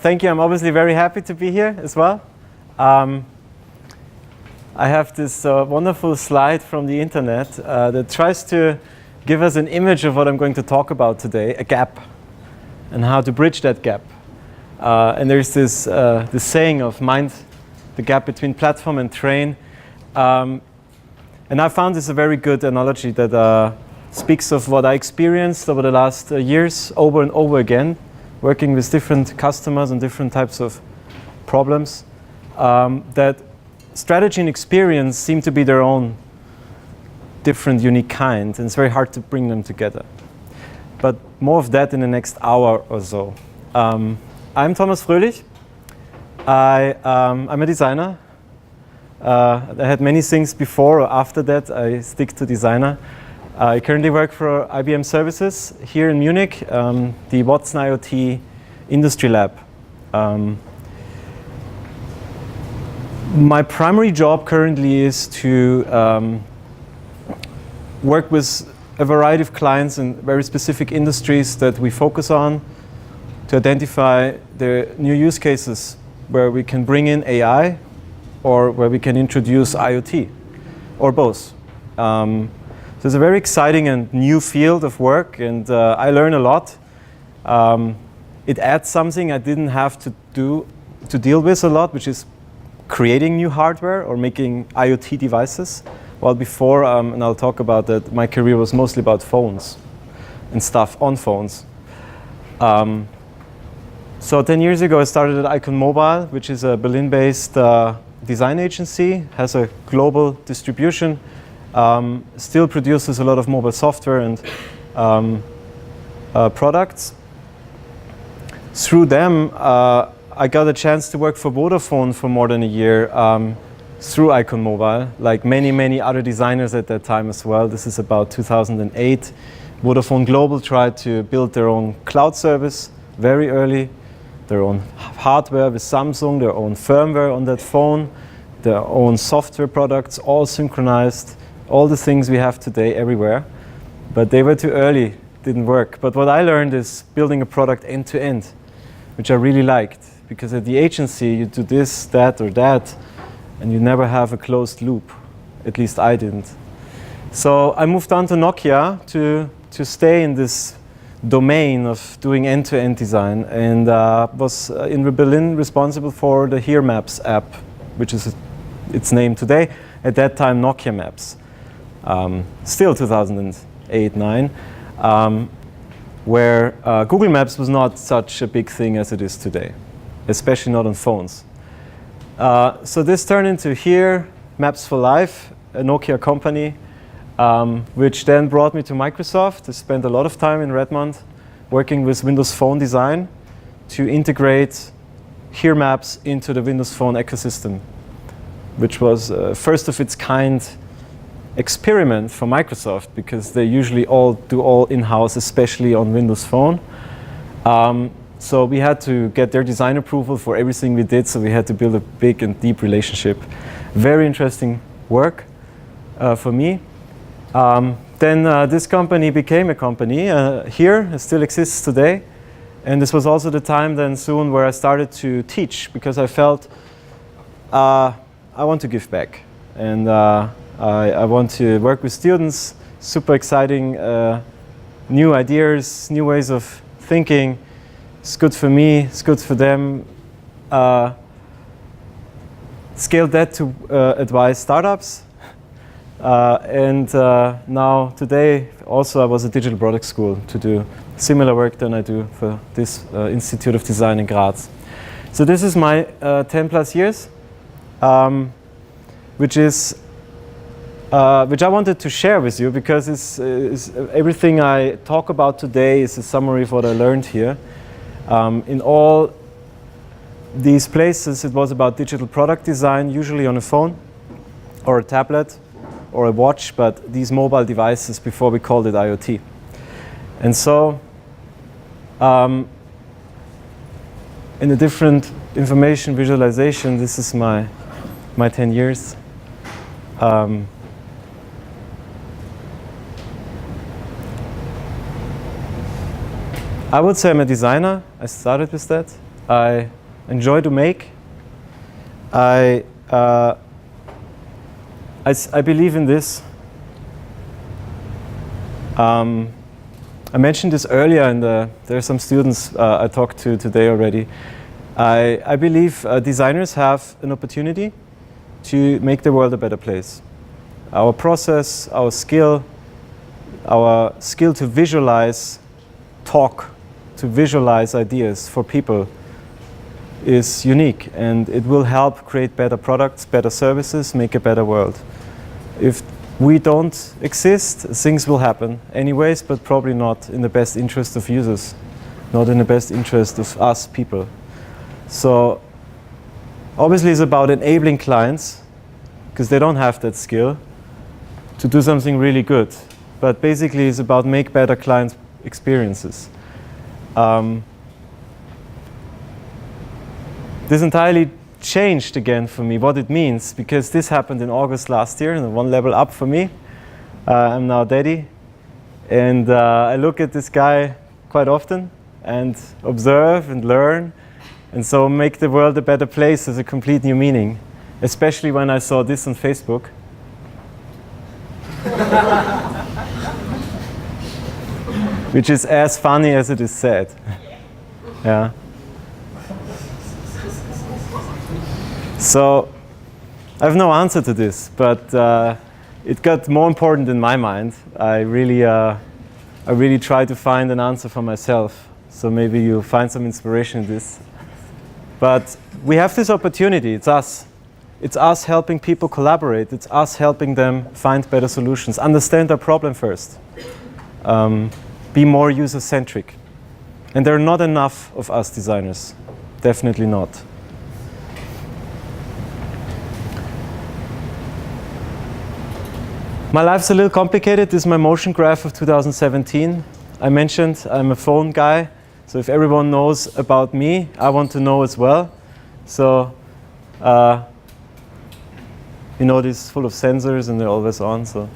thank you. I'm obviously very happy to be here as well. I have this wonderful slide from the internet that tries to give us an image of what I'm going to talk about today, a gap, and how to bridge that gap. And there's this saying of mind the gap between platform and train. And I found this a very good analogy that speaks of what I experienced over the last years over and over again, working with different customers and different types of problems, that strategy and experience seem to be their own different, unique kind, and it's very hard to bring them together. But more of that in the next hour or so. I'm Thomas Fröhlich. I'm a designer. I had many things before or after that. I stick to designer. I currently work for IBM Services here in Munich, the Watson IoT Industry Lab. My primary job currently is to work with a variety of clients in very specific industries that we focus on to identify the new use cases where we can bring in AI or where we can introduce IoT, or both. So it's a very exciting and new field of work, and I learn a lot. It adds something I didn't have to deal with a lot, which is creating new hardware or making IoT devices. While before, and I'll talk about that, my career was mostly about phones and stuff on phones. So 10 years ago, I started at Icon Mobile, which is a Berlin-based design agency, has a global distribution, still produces a lot of mobile software and products. Through them, I got a chance to work for Vodafone for more than a year through Icon Mobile, like many, many other designers at that time as well. This is about 2008. Vodafone Global tried to build their own cloud service very early, their own hardware with Samsung, their own firmware on that phone, their own software products, all synchronized, all the things we have today everywhere. But they were too early, didn't work. But what I learned is building a product end to end, which I really liked. Because at the agency, you do this, that, or that, and you never have a closed loop. At least I didn't. So I moved on to Nokia to stay in this domain of doing end-to-end design, and was in Berlin responsible for the Here Maps app, which is its name today. At that time, Nokia Maps. Still 2008-9. Where Google Maps was not such a big thing as it is today, especially not on phones. So this turned into Here, Maps for Life, a Nokia company, which then brought me to Microsoft. I spent a lot of time in Redmond working with Windows Phone design to integrate Here Maps into the Windows Phone ecosystem, which was first of its kind experiment for Microsoft, because they usually do all in-house, especially on Windows Phone. So we had to get their design approval for everything we did, so we had to build a big and deep relationship. Very interesting work for me. Then this company became a company here. It still exists today. And this was also the time then soon where I started to teach, because I felt I want to give back. And I want to work with students, super exciting, new ideas, new ways of thinking. It's good for me, it's good for them. Scaled that to advise startups. And now today also I was at Digital Product School to do similar work than I do for this Institute of Design in Graz. So this is my 10 plus years, which I wanted to share with you, because it's everything I talk about today is a summary of what I learned here. In all these places, it was about digital product design, usually on a phone or a tablet or a watch, but these mobile devices before we called it IoT. And so in a different information visualization, this is my 10 years. I would say I'm a designer. I started with that. I enjoy to make. I believe in this. I mentioned this earlier, and there are some students I talked to today already. I believe designers have an opportunity to make the world a better place. Our process, our skill to visualize, to visualize ideas for people is unique, and it will help create better products, better services, make a better world. If we don't exist, things will happen anyways, but probably not in the best interest of users, not in the best interest of us people. So obviously it's about enabling clients, because they don't have that skill, to do something really good. But basically it's about make better client experiences. This entirely changed again for me what it means, because this happened in August last year, and one level up for me. I'm now daddy, and I look at this guy quite often and observe and learn, and so make the world a better place has a complete new meaning, especially when I saw this on Facebook. Which is as funny as it is sad. Yeah. So I have no answer to this, but it got more important in my mind. I really try to find an answer for myself. So maybe you find some inspiration in this. But we have this opportunity. It's us. It's us helping people collaborate. It's us helping them find better solutions. Understand their problem first. Be more user-centric. And there are not enough of us designers. Definitely not. My life's a little complicated. This is my motion graph of 2017. I mentioned I'm a phone guy. So if everyone knows about me, I want to know as well. So, you know, this is full of sensors and they're always on. So,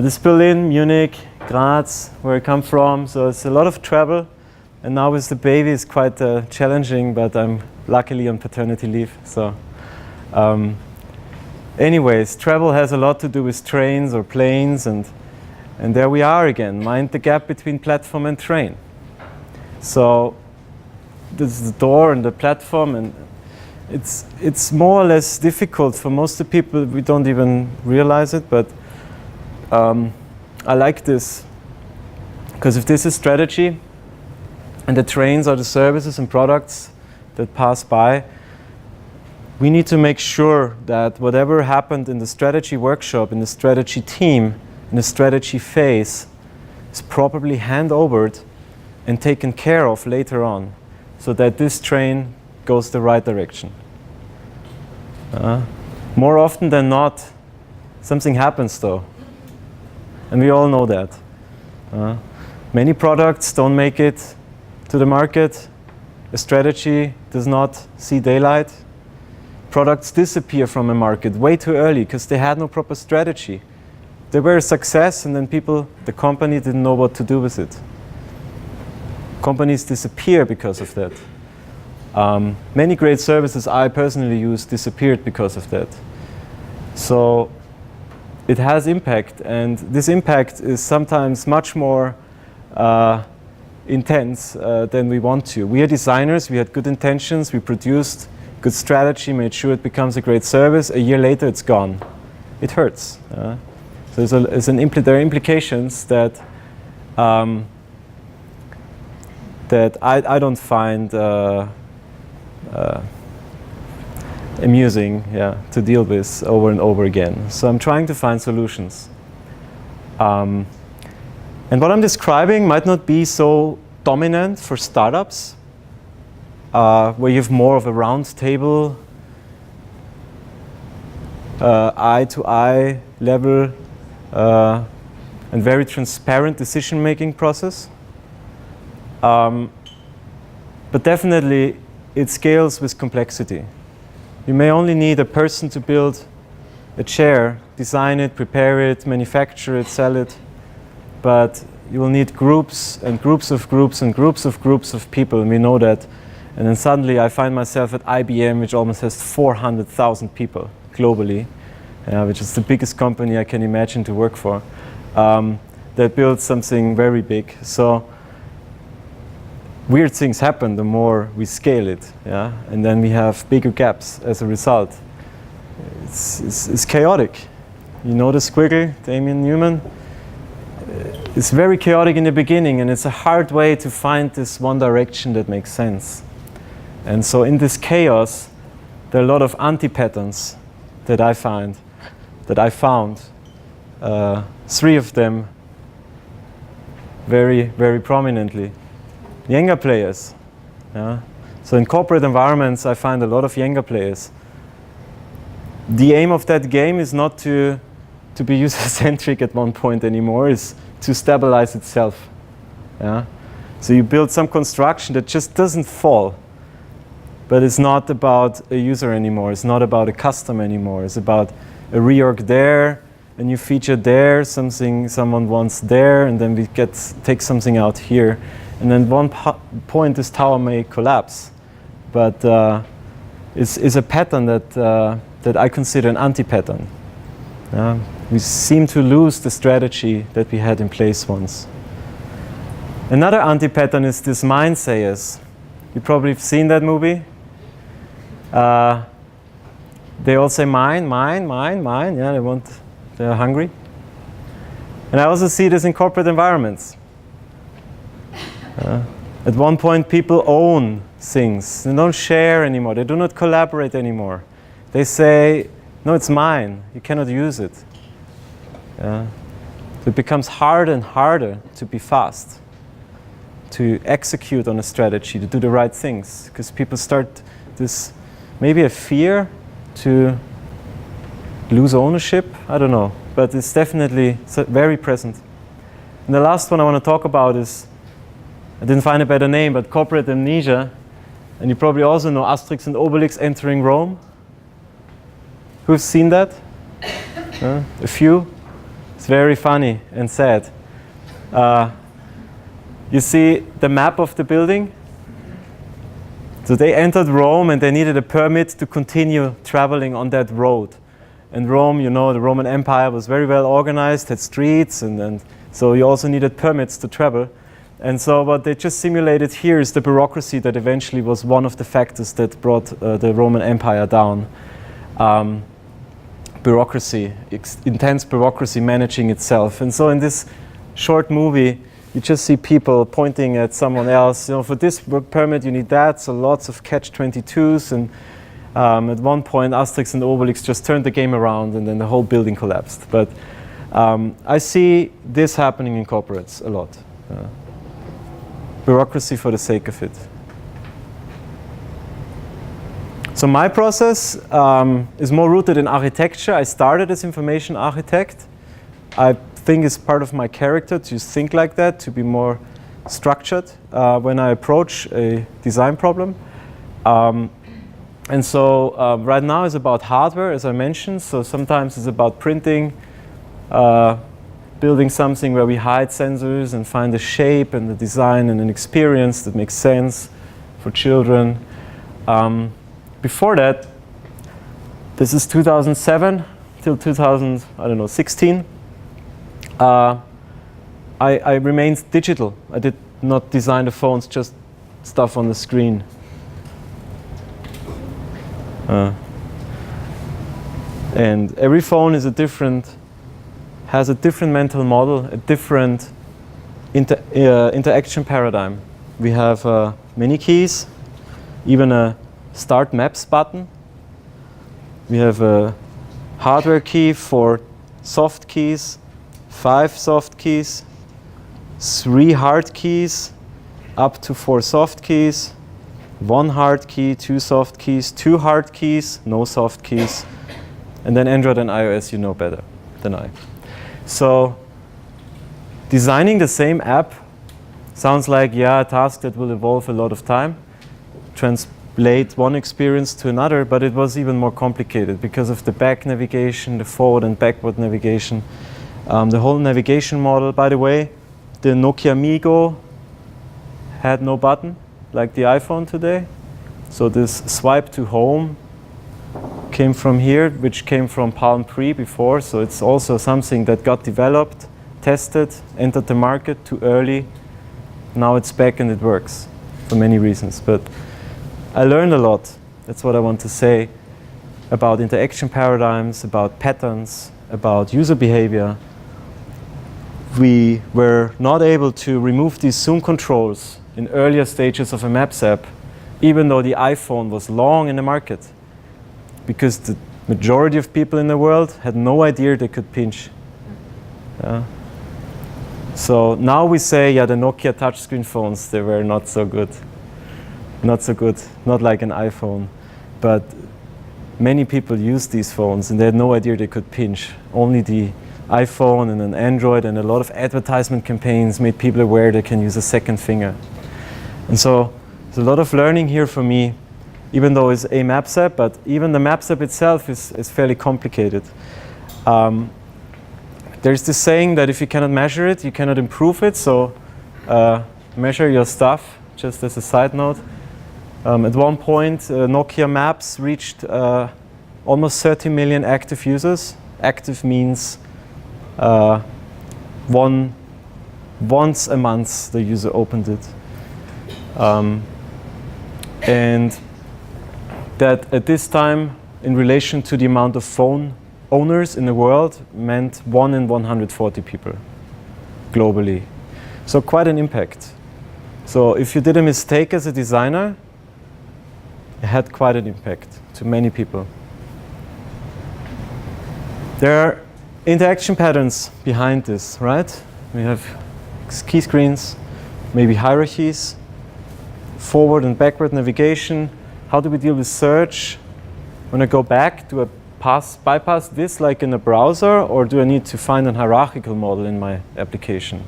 this Berlin, Munich, Graz, where I come from. So it's a lot of travel. And now with the baby, it's quite challenging, but I'm luckily on paternity leave. So, anyways, travel has a lot to do with trains or planes, and there we are again. Mind the gap between platform and train. So this is the door and the platform, and it's more or less difficult for most of the people. We don't even realize it, but I like this, because if this is strategy and the trains are the services and products that pass by, we need to make sure that whatever happened in the strategy workshop, in the strategy team, in the strategy phase, is properly hand-overed and taken care of later on, so that this train goes the right direction. More often than not, something happens though, and we all know that. Many products don't make it to the market. A strategy does not see daylight. Products disappear from a market way too early because they had no proper strategy. They were a success, and then the company didn't know what to do with it. Companies disappear because of that. Many great services I personally use disappeared because of that. So it has impact, and this impact is sometimes much more intense than we want to. We are designers, we had good intentions, we produced good strategy, made sure it becomes a great service. A year later, it's gone. It hurts. So there are implications that that I don't find amusing, to deal with over and over again. So I'm trying to find solutions. And what I'm describing might not be so dominant for startups, where you have more of a round table, eye-to-eye level, and very transparent decision-making process. But definitely, it scales with complexity. You may only need a person to build a chair, design it, prepare it, manufacture it, sell it, but you will need groups and groups of groups and groups of groups of people, and we know that. And then suddenly I find myself at IBM, which almost has 400,000 people globally, which is the biggest company I can imagine to work for, that builds something very big. So weird things happen the more we scale it, and then we have bigger gaps as a result. It's chaotic. You know the squiggle, Damien Newman? It's very chaotic in the beginning, and it's a hard way to find this one direction that makes sense. And so in this chaos, there are a lot of anti-patterns that I found. 3 of them very, very prominently. Jenga players. So in corporate environments, I find a lot of Jenga players. The aim of that game is not to be user-centric at one point anymore, is to stabilize itself. So you build some construction that just doesn't fall, but it's not about a user anymore, it's not about a custom anymore, it's about a reorg there, a new feature there, something someone wants there, and then we take something out here. And then one point this tower may collapse, but it's a pattern that I consider an anti-pattern. We seem to lose the strategy that we had in place once. Another anti-pattern is this mind sayers. You probably have seen that movie. They all say mine. They're hungry. And I also see this in corporate environments. At one point, people own things. They don't share anymore. They do not collaborate anymore. They say, no, it's mine. You cannot use it. So it becomes harder and harder to be fast, to execute on a strategy, to do the right things, because people start this, maybe a fear to lose ownership. I don't know, but it's definitely very present. And the last one I want to talk about is, I didn't find a better name, but corporate amnesia. And you probably also know Asterix and Obelix entering Rome. Who's seen that? A few? It's very funny and sad. You see the map of the building? So they entered Rome and they needed a permit to continue traveling on that road. And Rome, you know, the Roman Empire was very well organized, had streets, and so you also needed permits to travel. And so what they just simulated here is the bureaucracy that eventually was one of the factors that brought the Roman Empire down. Bureaucracy, intense bureaucracy managing itself. And so in this short movie, you just see people pointing at someone else. You know, for this permit you need that, so lots of catch-22s. And at one point, Asterix and Obelix just turned the game around, and then the whole building collapsed. But I see this happening in corporates a lot. Bureaucracy for the sake of it. So my process is more rooted in architecture. I started as information architect. I think it's part of my character to think like that, to be more structured when I approach a design problem. And so right now it's about hardware, as I mentioned. So sometimes it's about printing, building something where we hide sensors and find the shape and the design and an experience that makes sense for children. Before that, this is 2007 till 2016. I remained digital. I did not design the phones, just stuff on the screen. And every phone is has a different mental model, a different interaction paradigm. We have many keys, even a Start Maps button. We have a hardware key for soft keys, 5 soft keys, 3 hard keys, up to 4 soft keys, 1 hard key, 2 soft keys, 2 hard keys, no soft keys, and then Android and iOS you know better than I. So designing the same app sounds like, yeah, a task that will evolve a lot of time, translate one experience to another, but it was even more complicated because of the back navigation, the forward and backward navigation, the whole navigation model. By the way, the NOKIA MiGo had no button like the iPhone today. So this swipe to home came from here, which came from Palm Pre before. So it's also something that got developed, tested, entered the market too early. Now it's back and it works for many reasons. But I learned a lot. That's what I want to say about interaction paradigms, about patterns, about user behavior. We were not able to remove these zoom controls in earlier stages of a Maps app, even though the iPhone was long in the market, because the majority of people in the world had no idea they could pinch. So now we say, yeah, the Nokia touchscreen phones, they were not so good. Not so good, not like an iPhone. But many people used these phones and they had no idea they could pinch. Only the iPhone and an Android and a lot of advertisement campaigns made people aware they can use a second finger. And so there's a lot of learning here for me, even though it's a Maps app, but even the Maps app itself is fairly complicated. There's this saying that if you cannot measure it, you cannot improve it. So measure your stuff, just as a side note. At one point, Nokia Maps reached almost 30 million active users. Active means once a month the user opened it. And that at this time, in relation to the amount of phone owners in the world, meant 1 in 140 people globally. So quite an impact. So if you did a mistake as a designer, it had quite an impact to many people. There are interaction patterns behind this, right? We have key screens, maybe hierarchies, forward and backward navigation. How do we deal with search? When I go back, do I bypass this like in a browser, or do I need to find a hierarchical model in my application?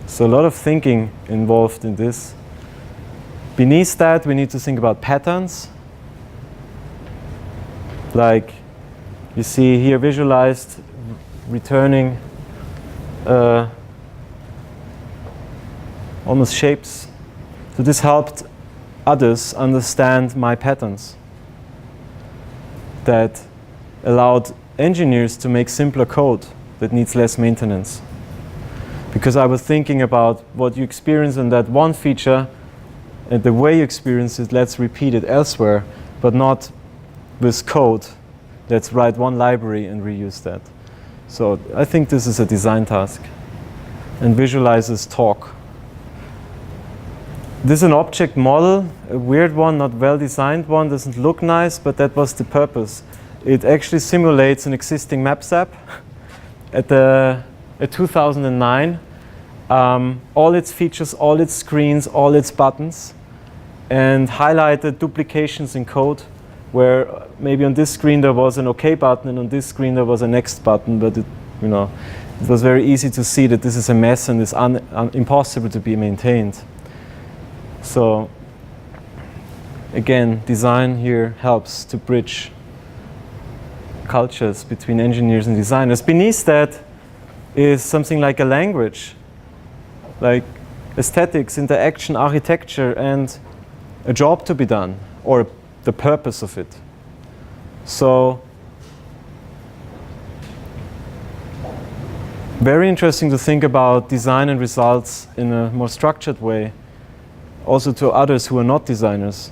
So a lot of thinking involved in this. Beneath that, we need to think about patterns. Like you see here visualized, returning almost shapes. So this helped others understand my patterns that allowed engineers to make simpler code that needs less maintenance. Because I was thinking about what you experience in that one feature and the way you experience it, let's repeat it elsewhere, but not with code. Let's write one library and reuse that. So I think this is a design task. And visualizes talk. This is an object model, a weird one, not well designed one, doesn't look nice, but that was the purpose. It actually simulates an existing Maps app at 2009. All its features, all its screens, all its buttons, and highlighted duplications in code where maybe on this screen there was an OK button and on this screen there was a next button, but it was very easy to see that this is a mess and is impossible to be maintained. So again, design here helps to bridge cultures between engineers and designers. Beneath that is something like a language, like aesthetics, interaction, architecture, and a job to be done, or the purpose of it. So very interesting to think about design and results in a more structured way, also to others who are not designers,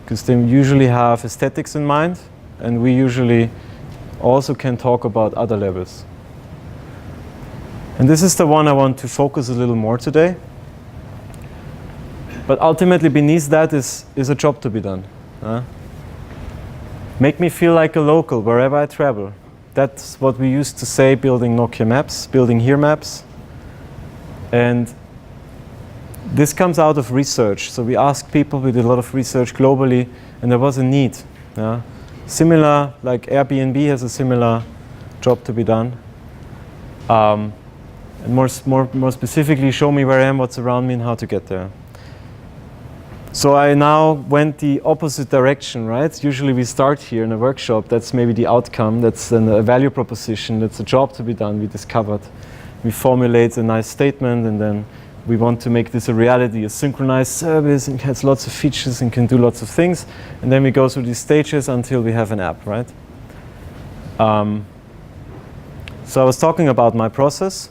because they usually have aesthetics in mind, and we usually also can talk about other levels. And this is the one I want to focus a little more today. But ultimately beneath that is a job to be done. Make me feel like a local wherever I travel. That's what we used to say building Nokia Maps, building here maps. And this comes out of research. So we asked people, we did a lot of research globally, and there was a need. Similar, like Airbnb has a similar job to be done. And more specifically, show me where I am, what's around me, and how to get there. So I now went the opposite direction, right? Usually we start here in a workshop. That's maybe the outcome. That's a value proposition. That's a job to be done, we discovered. We formulate a nice statement, and then we want to make this a reality, a synchronized service, and it has lots of features and can do lots of things. And then we go through these stages until we have an app, right? So I was talking about my process,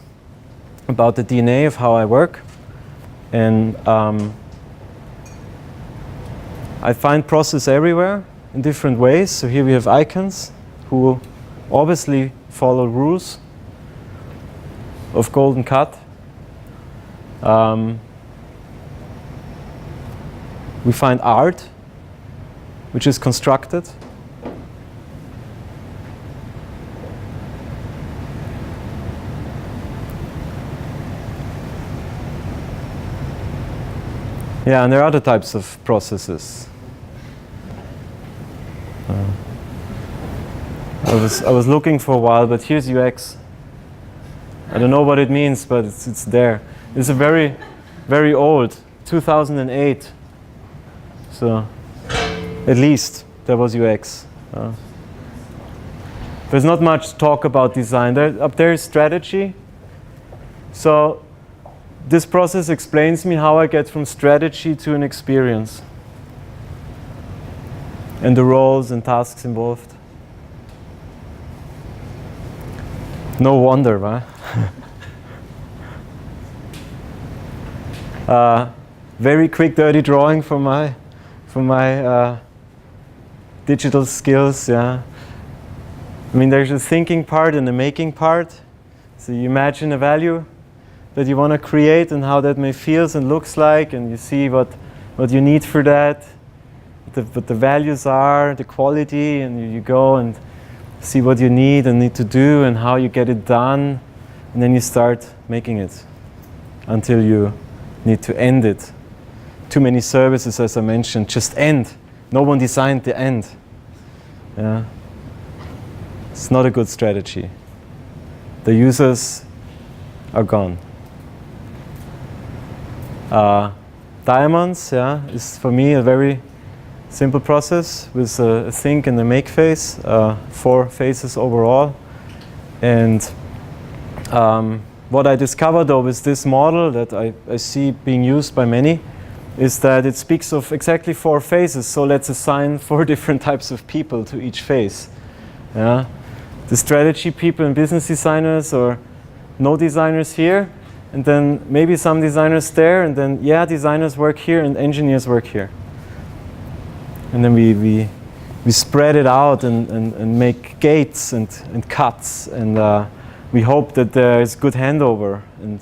about the DNA of how I work. And I find process everywhere in different ways. So here we have icons who obviously follow rules of golden cut. We find art, which is constructed. Yeah, and there are other types of processes. I was looking for a while, but here's UX. I don't know what it means, but it's there. It's a very, very old, 2008. So, at least there was UX. There's not much talk about design. Up there is strategy. So, this process explains me how I get from strategy to an experience. And the roles and tasks involved. No wonder, right? Very quick, dirty drawing for my digital skills. Yeah, I mean, there's a thinking part and a making part. So you imagine a value that you want to create and how that may feels and looks like, and you see what you need for that, what the values are, the quality, and you go and see what you need to do and how you get it done, and then you start making it until you need to end it. Too many services, as I mentioned, just end. No one designed the end. Yeah. It's not a good strategy. The users are gone. Diamonds, yeah, is for me a very simple process with a think and a make phase, 4 phases overall. And what I discovered though with this model that I see being used by many is that it speaks of exactly 4 phases. So let's assign 4 different types of people to each phase. Yeah? The strategy people and business designers, or no designers here, and then maybe some designers there, and then yeah, designers work here and engineers work here. And then we spread it out and make gates and cuts, and we hope that there is good handover. And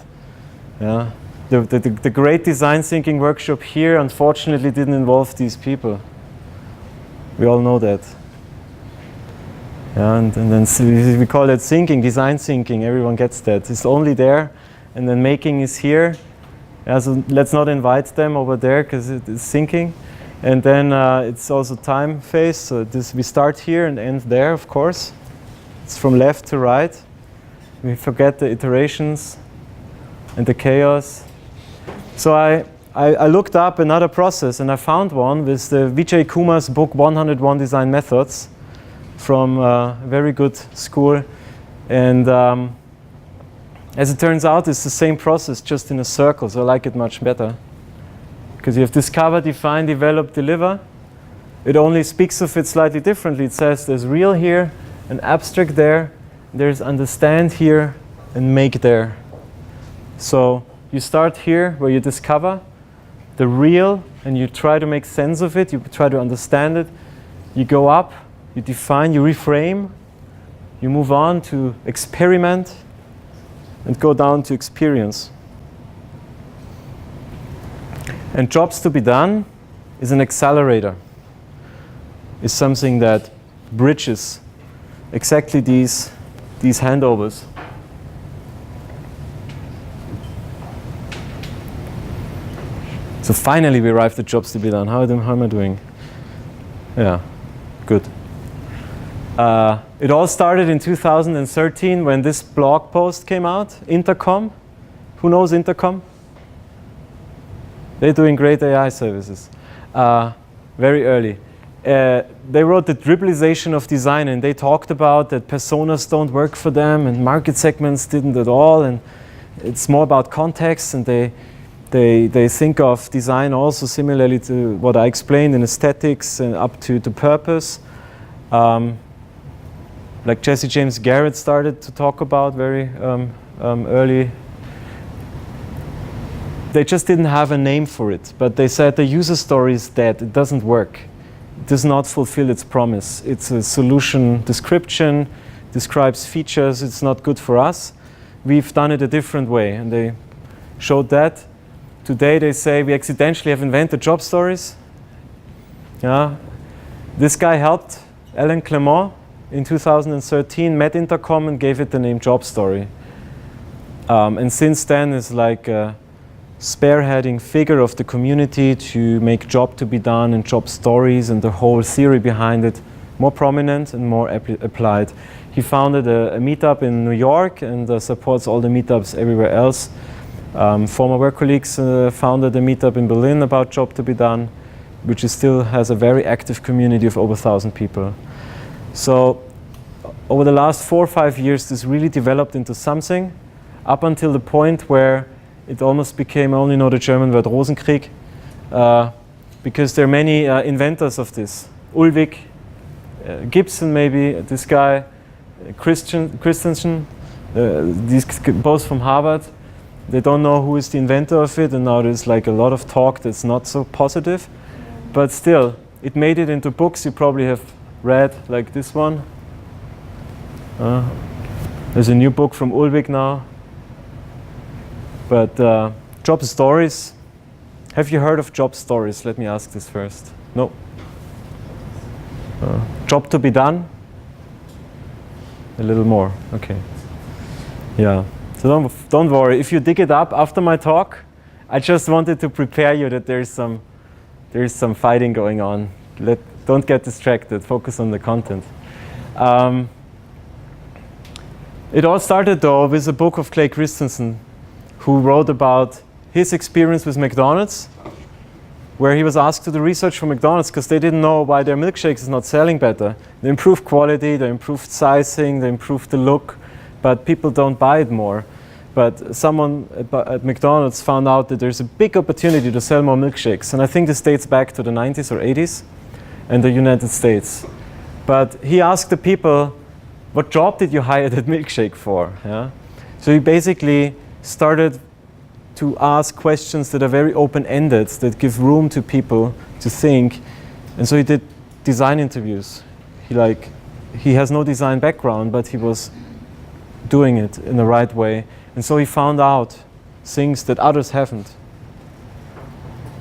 yeah, the great design thinking workshop here unfortunately didn't involve these people. We all know that. Yeah, and then we call that thinking, design thinking. Everyone gets that. It's only there, and then making is here. Yeah, so let's not invite them over there because it's thinking. And then it's also time phase. So we start here and end there, of course. It's from left to right. We forget the iterations and the chaos. So I looked up another process, and I found one with the Vijay Kumar's book 101 Design Methods from a very good school. And as it turns out, it's the same process, just in a circle. So I like it much better. Because you have discover, define, develop, deliver. It only speaks of it slightly differently. It says there's real here, and abstract there. There's understand here, and make there. So you start here where you discover the real, and you try to make sense of it. You try to understand it. You go up, you define, you reframe. You move on to experiment, and go down to experience. And jobs to be done is an accelerator. It's something that bridges exactly these handovers. So finally we arrived at jobs to be done. How am I doing? Yeah, good. It all started in 2013 when this blog post came out, Intercom. Who knows Intercom? They're doing great AI services. Very early. They wrote the trivialization of design, and they talked about that personas don't work for them and market segments didn't at all, and it's more about context, and they They think of design also similarly to what I explained in aesthetics and up to purpose. Like Jesse James Garrett started to talk about very early. They just didn't have a name for it, but they said the user story is dead, it doesn't work. It does not fulfill its promise. It's a solution description, describes features, it's not good for us. We've done it a different way, and they showed that. Today they say we accidentally have invented job stories. Yeah. This guy helped Alan Klement in 2013, met Intercom and gave it the name Job Story. And since then it's like a spearheading figure of the community to make job to be done and job stories and the whole theory behind it more prominent and more applied. He founded a meetup in New York and supports all the meetups everywhere else. Former work colleagues founded a meetup in Berlin about job to be done, which still has a very active community of over 1,000 people. So over the last 4 or 5 years, this really developed into something, up until the point where it almost became, I only know the German word Rosenkrieg, because there are many inventors of this. Ulwick, Gibson maybe, this guy, Christensen, these both from Harvard. They don't know who is the inventor of it, and now there's like a lot of talk that's not so positive. But still, it made it into books you probably have read, like this one. There's a new book from Ulwick now. But job stories. Have you heard of job stories? Let me ask this first. No. Job to be done? A little more. Okay. Yeah. So don't worry. If you dig it up after my talk, I just wanted to prepare you that there is some fighting going on. Don't get distracted. Focus on the content. It all started though with a book of Clay Christensen, who wrote about his experience with McDonald's, where he was asked to do research for McDonald's because they didn't know why their milkshakes is not selling better. They improved quality, they improved sizing, they improved the look, but people don't buy it more. But someone at McDonald's found out that there's a big opportunity to sell more milkshakes. And I think this dates back to the 90s or 80s in the United States. But he asked the people, what job did you hire that milkshake for? Yeah? So he basically started to ask questions that are very open-ended, that give room to people to think. And so he did design interviews. He has no design background, but he was doing it in the right way. And so he found out things that others haven't.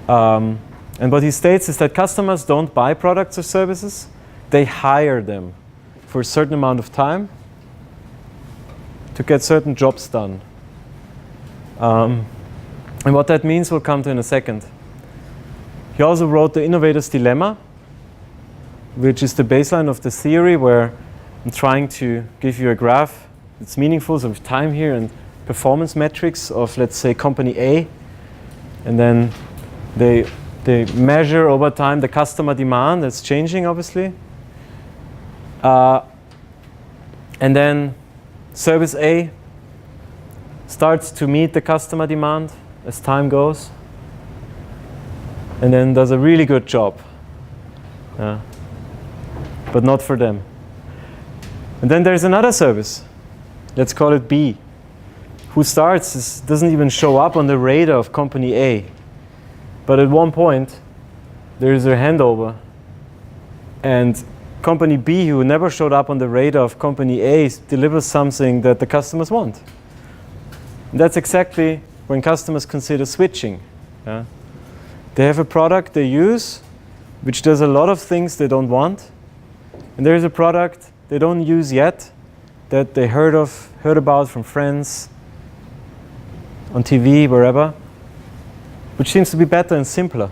And what he states is that customers don't buy products or services, they hire them for a certain amount of time to get certain jobs done. And what that means we'll come to in a second. He also wrote The Innovator's Dilemma, which is the baseline of the theory where I'm trying to give you a graph that's meaningful, so with time here and performance metrics of, let's say, company A. And then they measure over time the customer demand that's changing, obviously. And then service A starts to meet the customer demand as time goes, and then does a really good job, but not for them. And then there's another service, let's call it B, who doesn't even show up on the radar of company A, but at one point there is a handover, and company B, who never showed up on the radar of company A, delivers something that the customers want. And that's exactly when customers consider switching. They have a product they use, which does a lot of things they don't want, and there is a product they don't use yet that they heard about from friends, on TV, wherever, which seems to be better and simpler,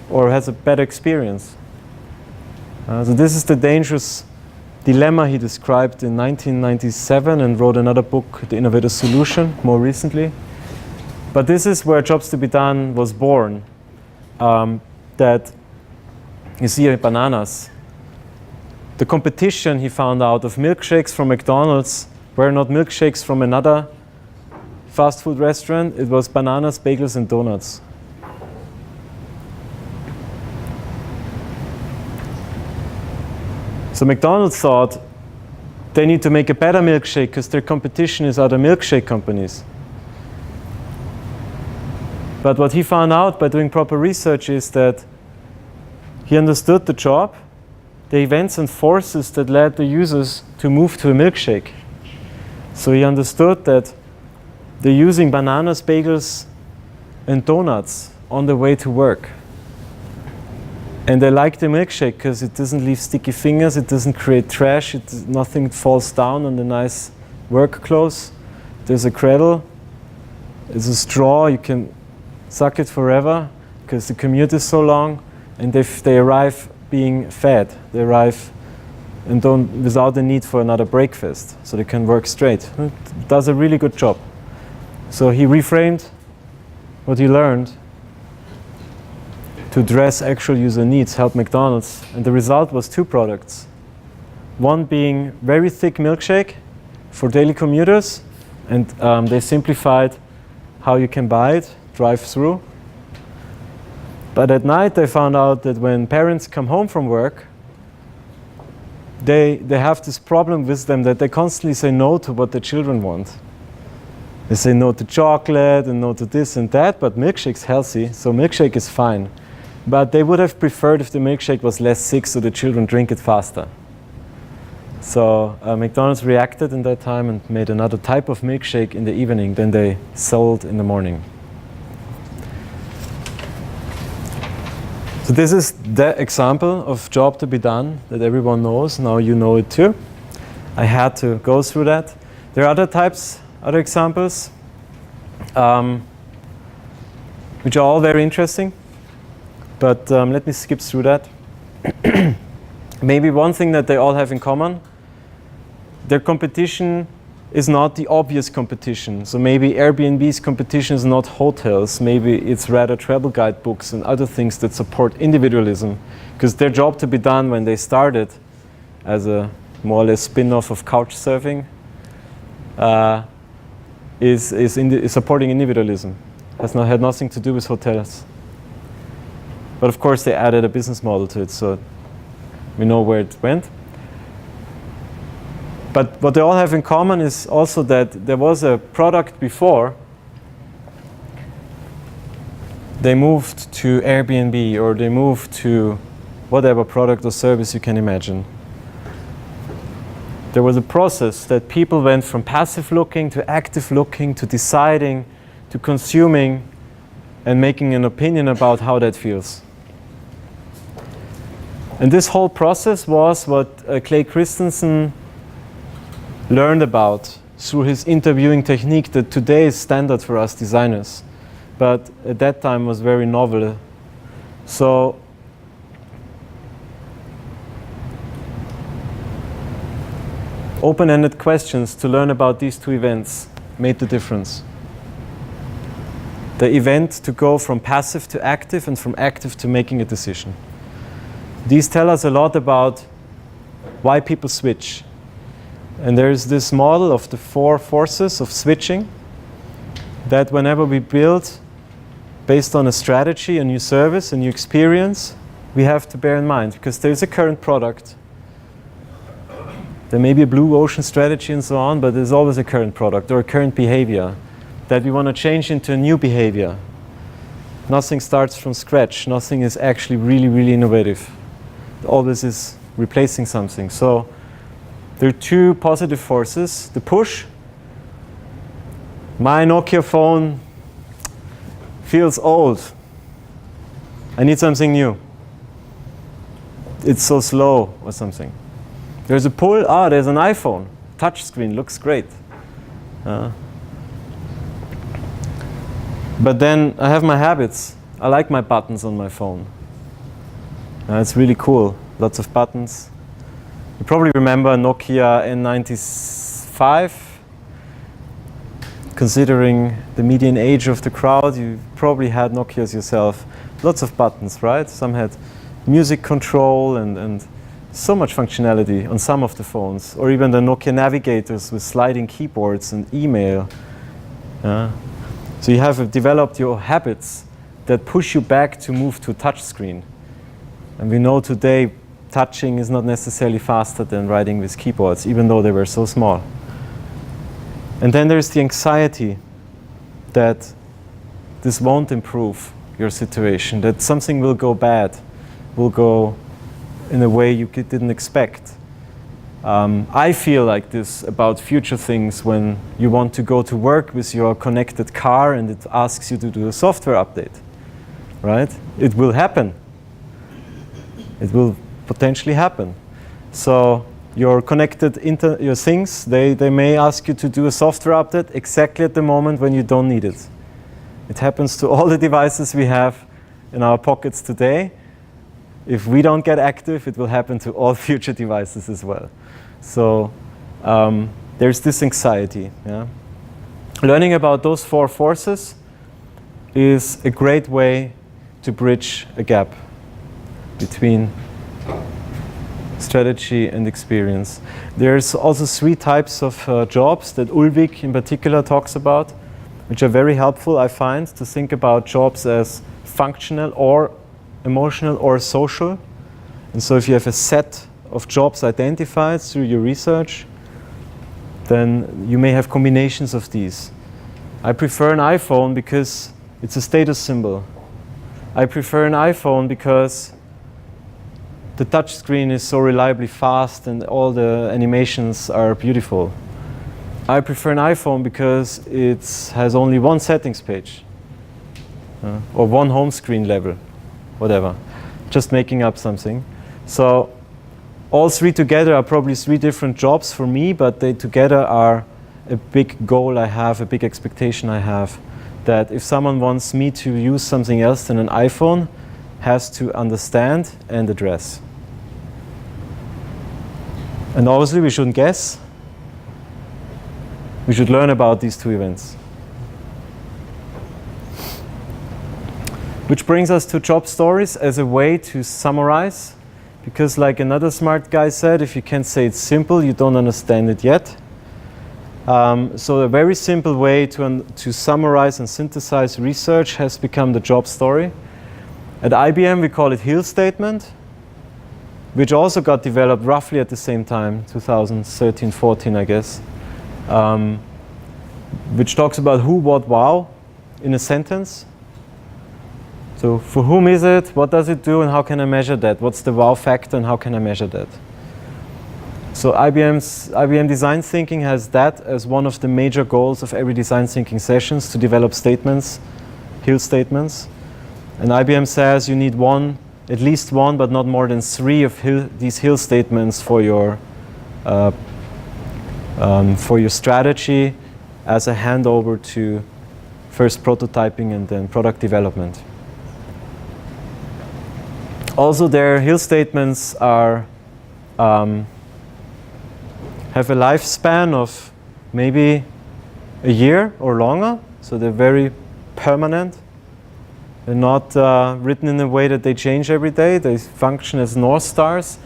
or has a better experience. So this is the dangerous dilemma he described in 1997 and wrote another book, The Innovator's Solution, more recently. But this is where Jobs to be Done was born. That you see bananas. The competition, he found out, of milkshakes from McDonald's were not milkshakes from another fast food restaurant, it was bananas, bagels, and donuts. So McDonald's thought they need to make a better milkshake because their competition is other milkshake companies. But what he found out by doing proper research is that he understood the job, the events and forces that led the users to move to a milkshake. So he understood that they're using bananas, bagels, and donuts on the way to work. And they like the milkshake because it doesn't leave sticky fingers, it doesn't create trash, nothing falls down on the nice work clothes. There's a cradle, there's a straw, you can suck it forever because the commute is so long, and they arrive being fed. They arrive and without the need for another breakfast, so they can work straight. It does a really good job. So he reframed what he learned to address actual user needs, help McDonald's, and the result was 2 products. One being very thick milkshake for daily commuters, and they simplified how you can buy it, drive through. But at night they found out that when parents come home from work, they have this problem with them that they constantly say no to what their children want. They say no to chocolate and no to this and that, but milkshake's healthy, so milkshake is fine. But they would have preferred if the milkshake was less thick so the children drink it faster. So McDonald's reacted in that time and made another type of milkshake in the evening than they sold in the morning. So this is the example of job to be done that everyone knows. Now you know it too. I had to go through that. There are other types, other examples, which are all very interesting. But let me skip through that. Maybe one thing that they all have in common, their competition is not the obvious competition. So maybe Airbnb's competition is not hotels. Maybe it's rather travel guidebooks and other things that support individualism. Because their job to be done when they started as a more or less spin-off of couch surfing is supporting individualism. Had nothing to do with hotels. But of course they added a business model to it, so we know where it went. But what they all have in common is also that there was a product before they moved to Airbnb, or they moved to whatever product or service you can imagine. There was a process that people went from passive looking to active looking to deciding to consuming and making an opinion about how that feels. And this whole process was what Clay Christensen learned about through his interviewing technique that today is standard for us designers, but at that time was very novel. So open-ended questions to learn about these 2 events made the difference. The event to go from passive to active and from active to making a decision. These tell us a lot about why people switch. And there's this model of the 4 forces of switching that whenever we build based on a strategy, a new service, a new experience, we have to bear in mind, because there's a current product. There may be a blue ocean strategy and so on, but there's always a current product or a current behavior that we want to change into a new behavior. Nothing starts from scratch. Nothing is actually really, really innovative. Always is replacing something. So there are 2 positive forces. The push. My Nokia phone feels old. I need something new. It's so slow or something. There's a pull. There's an iPhone. Touch screen looks great. But then I have my habits. I like my buttons on my phone. It's really cool. Lots of buttons. You probably remember Nokia N95. Considering the median age of the crowd, you probably had Nokias yourself. Lots of buttons, right? Some had music control and so much functionality on some of the phones. Or even the Nokia navigators with sliding keyboards and email. So you have developed your habits that push you back to move to touchscreen. And we know today touching is not necessarily faster than writing with keyboards, even though they were so small. And then there's the anxiety that this won't improve your situation, that something will go bad, will go in a way you didn't expect. I feel like this about future things when you want to go to work with your connected car and it asks you to do a software update, right? It will happen. It will potentially happen. So your connected your things, they may ask you to do a software update exactly at the moment when you don't need it. It happens to all the devices we have in our pockets today. If we don't get active, it will happen to all future devices as well. So there's this anxiety. Yeah? Learning about those 4 forces is a great way to bridge a gap between strategy and experience. There's also 3 types of jobs that Ulwick in particular talks about, which are very helpful, I find, to think about jobs as functional or emotional or social. And so if you have a set of jobs identified through your research, then you may have combinations of these. I prefer an iPhone because it's a status symbol. I prefer an iPhone because the touch screen is so reliably fast and all the animations are beautiful. I prefer an iPhone because it has only 1 settings page or 1 home screen level, whatever. Just making up something. So all 3 together are probably 3 different jobs for me, but they together are a big goal I have, a big expectation I have, that if someone wants me to use something else than an iPhone, has to understand and address. And obviously we shouldn't guess. We should learn about these 2 events. Which brings us to job stories as a way to summarize, because like another smart guy said, if you can't say it's simple, you don't understand it yet. So a very simple way to summarize and synthesize research has become the job story. At IBM we call it Hill statement, which also got developed roughly at the same time, 2013-14 I guess, which talks about who, what, wow in a sentence. So for whom is it, what does it do, and how can I measure that? What's the wow factor and how can I measure that? So IBM design thinking has that as one of the major goals of every design thinking sessions, to develop statements, Hill statements. And IBM says you need at least one, but not more than 3 of these Hill statements for your strategy as a handover to first prototyping and then product development. Also, their Hill statements are have a lifespan of maybe a year or longer, so they're very permanent. They're not written in a way that they change every day. They function as North Stars.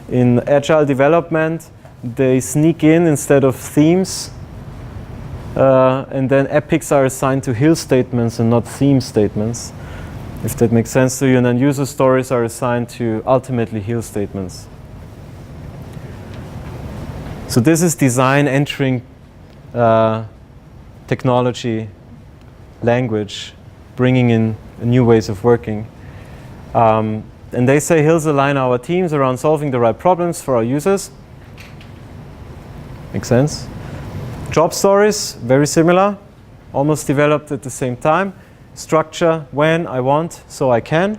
In agile development, they sneak in instead of themes. And then epics are assigned to Hill statements and not theme statements, if that makes sense to you. And then user stories are assigned to ultimately Hill statements. So this is design entering technology, language, bringing in new ways of working. And they say Hills align our teams around solving the right problems for our users. Makes sense? Job stories, very similar, almost developed at the same time. Structure, when I want, so I can.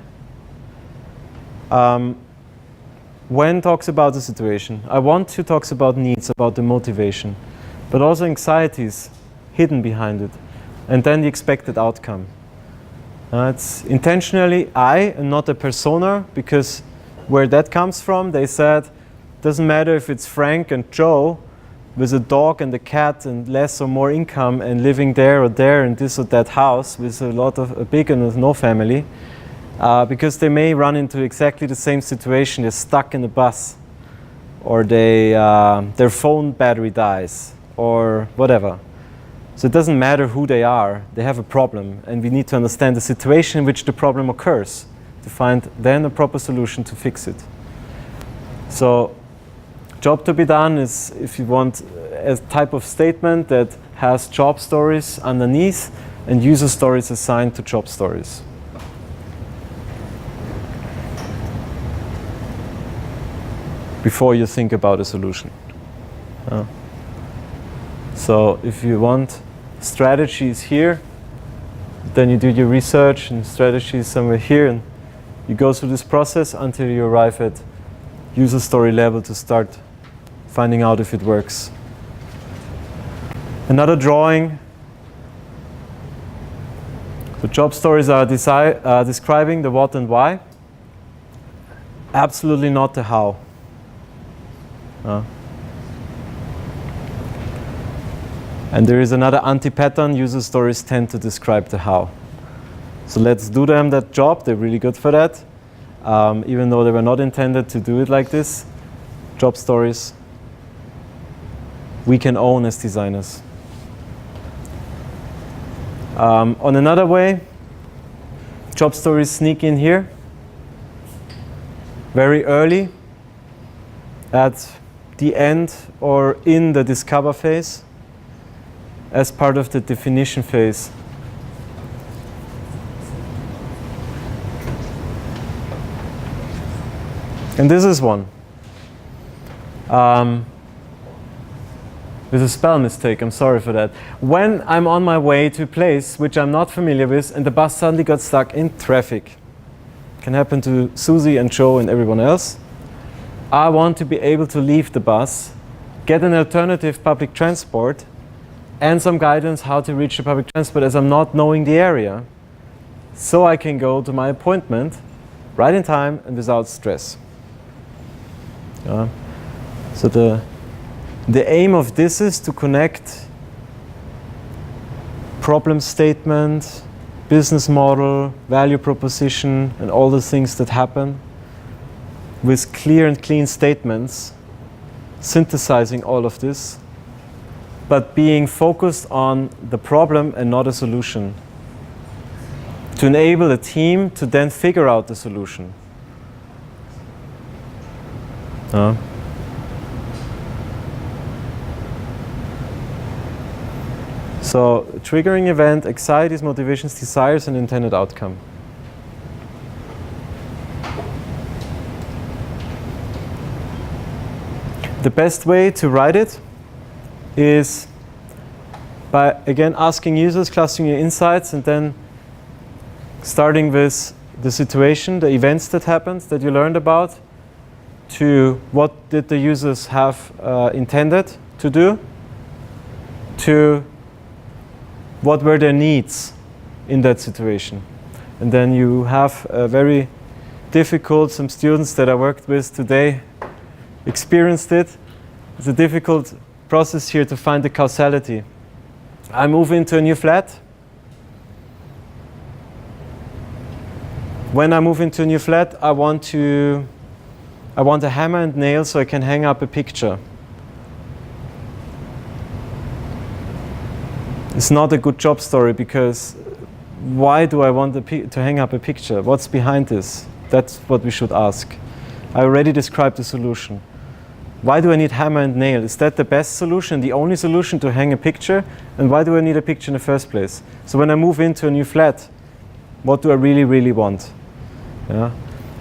When talks about the situation. I want to talks about needs, about the motivation, but also anxieties hidden behind it. And then the expected outcome. It's intentionally I and not a persona, because where that comes from, they said, doesn't matter if it's Frank and Joe with a dog and a cat and less or more income and living there or there in this or that house with a big and no family, because they may run into exactly the same situation. They're stuck in a bus, or their phone battery dies, or whatever. So it doesn't matter who they are, they have a problem, and we need to understand the situation in which the problem occurs to find then a proper solution to fix it. So job to be done is, if you want, a type of statement that has job stories underneath and user stories assigned to job stories. Before you think about a solution. So if you want strategies here, then you do your research and strategies somewhere here, and you go through this process until you arrive at user story level to start finding out if it works. Another drawing. The job stories are describing the what and why. Absolutely not the how. And there is another anti-pattern. User stories tend to describe the how. So let's do them that job. They're really good for that. Even though they were not intended to do it like this. Job stories we can own as designers. On another way, job stories sneak in here very early at the end or in the discover phase as part of the definition phase. And this is one. With a spell mistake, I'm sorry for that. When I'm on my way to a place which I'm not familiar with and the bus suddenly got stuck in traffic, can happen to Susie and Joe and everyone else, I want to be able to leave the bus, get an alternative public transport, and some guidance how to reach the public transport as I'm not knowing the area, so I can go to my appointment right in time and without stress. So the aim of this is to connect problem statement, business model, value proposition, and all the things that happen with clear and clean statements, synthesizing all of this, but being focused on the problem and not a solution, to enable a team to then figure out the solution. So, triggering event, anxieties, motivations, desires, and intended outcome. The best way to write it is by, again, asking users, clustering your insights, and then starting with the situation, the events that happened, that you learned about, to what did the users have intended to do, to what were their needs in that situation. And then you have a very difficult, some students that I worked with today experienced it. It's a difficult process here to find the causality. I move into a new flat. When I move into a new flat, I want a hammer and nail so I can hang up a picture. It's not a good job story, because why do I want to hang up a picture? What's behind this? That's what we should ask. I already described the solution. Why do I need hammer and nail? Is that the best solution, the only solution to hang a picture? And why do I need a picture in the first place? So when I move into a new flat, what do I really, really want? Yeah?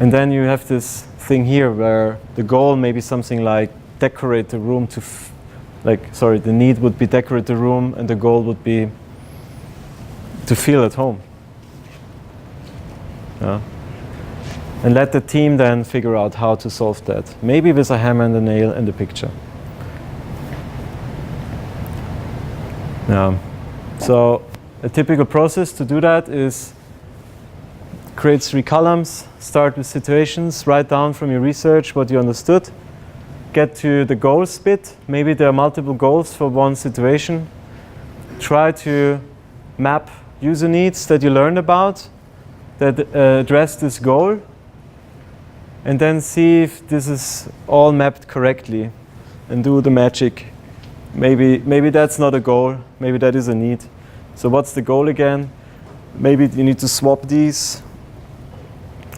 And then you have this thing here where the goal may be something like decorate the room to the need would be decorate the room, and the goal would be to feel at home. Yeah. And let the team then figure out how to solve that. Maybe with a hammer and a nail and a picture. Yeah. So a typical process to do that is create 3 columns, start with situations, write down from your research what you understood, get to the goals bit. Maybe there are multiple goals for one situation. Try to map user needs that you learned about that address this goal, and then see if this is all mapped correctly and do the magic maybe that's not a goal, maybe that is a need. So what's the goal again? Maybe you need to swap these.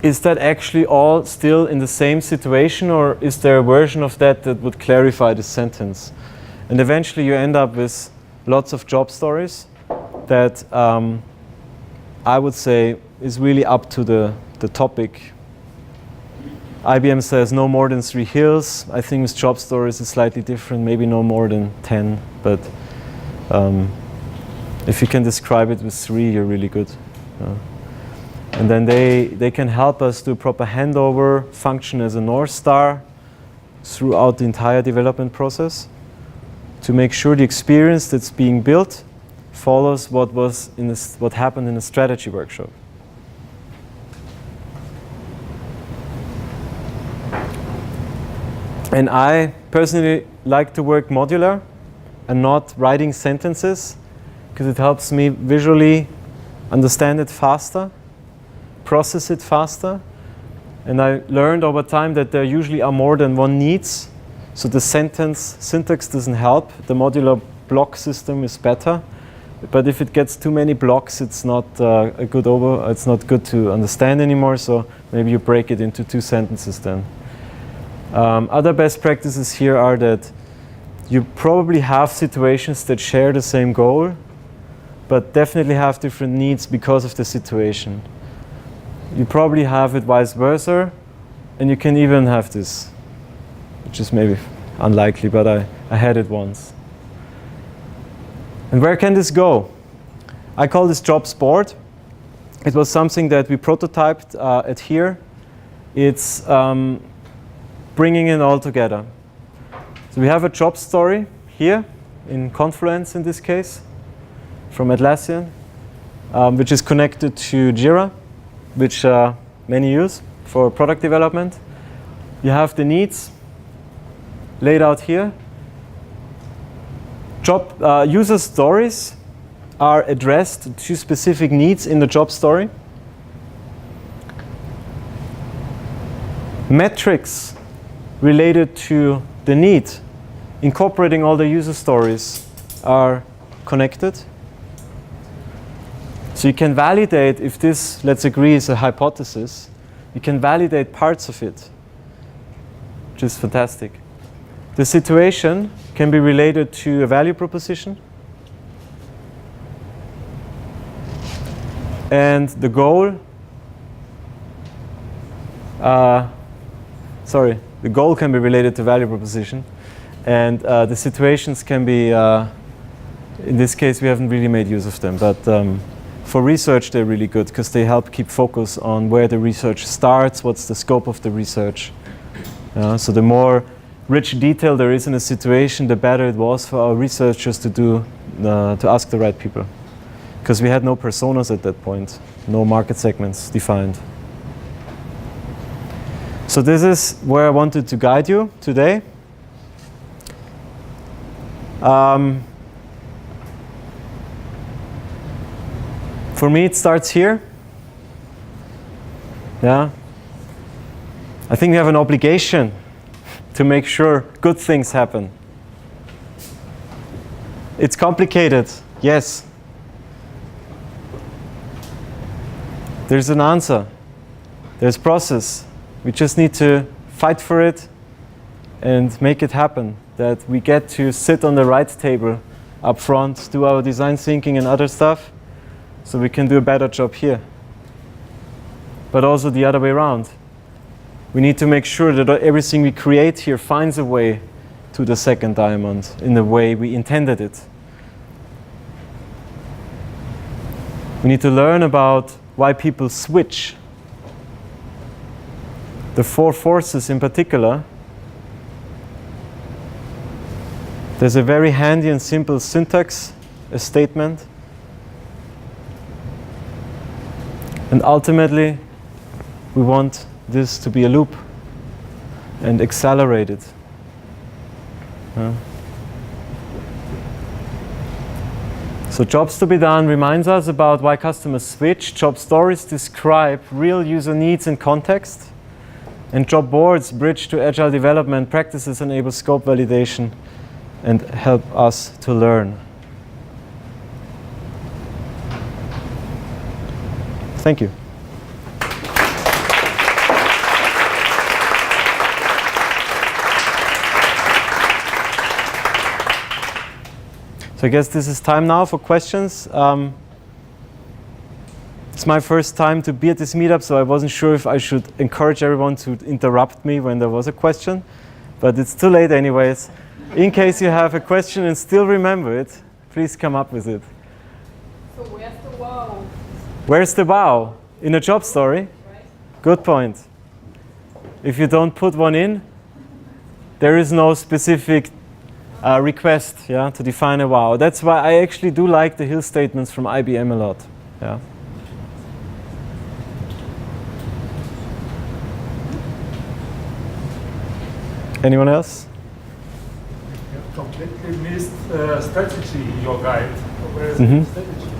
Is that actually all still in the same situation, or is there a version of that that would clarify the sentence? And eventually you end up with lots of job stories that I would say is really up to the topic. IBM says no more than 3 hills. I think with job stories it's slightly different, maybe no more than 10, but if you can describe it with 3, you're really good. And then they can help us do proper handover, function as a North Star throughout the entire development process to make sure the experience that's being built follows what happened in the strategy workshop. And I personally like to work modular and not writing sentences, because it helps me visually understand it faster, process it faster. And I learned over time that there usually are more than one needs. So the syntax doesn't help. The modular block system is better. But if it gets too many blocks, it's not it's not good to understand anymore. So maybe you break it into 2 sentences then. Other best practices here are that you probably have situations that share the same goal, but definitely have different needs because of the situation. You probably have it vice versa, and you can even have this, which is maybe unlikely, but I had it once. And where can this go? I call this jobs board. It was something that we prototyped at here. It's bringing it all together. So we have a job story here in Confluence in this case from Atlassian, which is connected to Jira, which many use for product development. You have the needs laid out here. User stories are addressed to specific needs in the job story. Metrics related to the need, incorporating all the user stories, are connected. So you can validate if this, let's agree, is a hypothesis. You can validate parts of it, which is fantastic. The situation can be related to a value proposition. And the goal, the goal can be related to value proposition. And the situations can be, in this case, we haven't really made use of them. But for research, they're really good because they help keep focus on where the research starts, what's the scope of the research. So the more rich detail there is in a situation, the better it was for our researchers to ask the right people. Because we had no personas at that point, no market segments defined. So this is where I wanted to guide you today. For me, it starts here. Yeah. I think we have an obligation to make sure good things happen. It's complicated, yes. There's an answer. There's process. We just need to fight for it and make it happen. That we get to sit on the right table up front, do our design thinking and other stuff, so we can do a better job here. But also the other way around. We need to make sure that everything we create here finds a way to the second diamond in the way we intended it. We need to learn about why people switch. The 4 forces in particular. There's a very handy and simple syntax, a statement. And ultimately, we want this to be a loop and accelerate it. So jobs to be done reminds us about why customers switch. Job stories describe real user needs and context. And job boards bridge to agile development practices, enable scope validation and help us to learn. Thank you. So I guess this is time now for questions. It's my first time to be at this meetup, so I wasn't sure if I should encourage everyone to interrupt me when there was a question, but it's too late anyways. In case you have a question and still remember it, please come up with it. So where's the wow? Where's the wow? In a job story? Right. Good point. If you don't put one in, there is no specific request, yeah, to define a wow. That's why I actually do like the Hill statements from IBM a lot. Yeah. Anyone else? You completely missed strategy in your guide. Where is the strategy?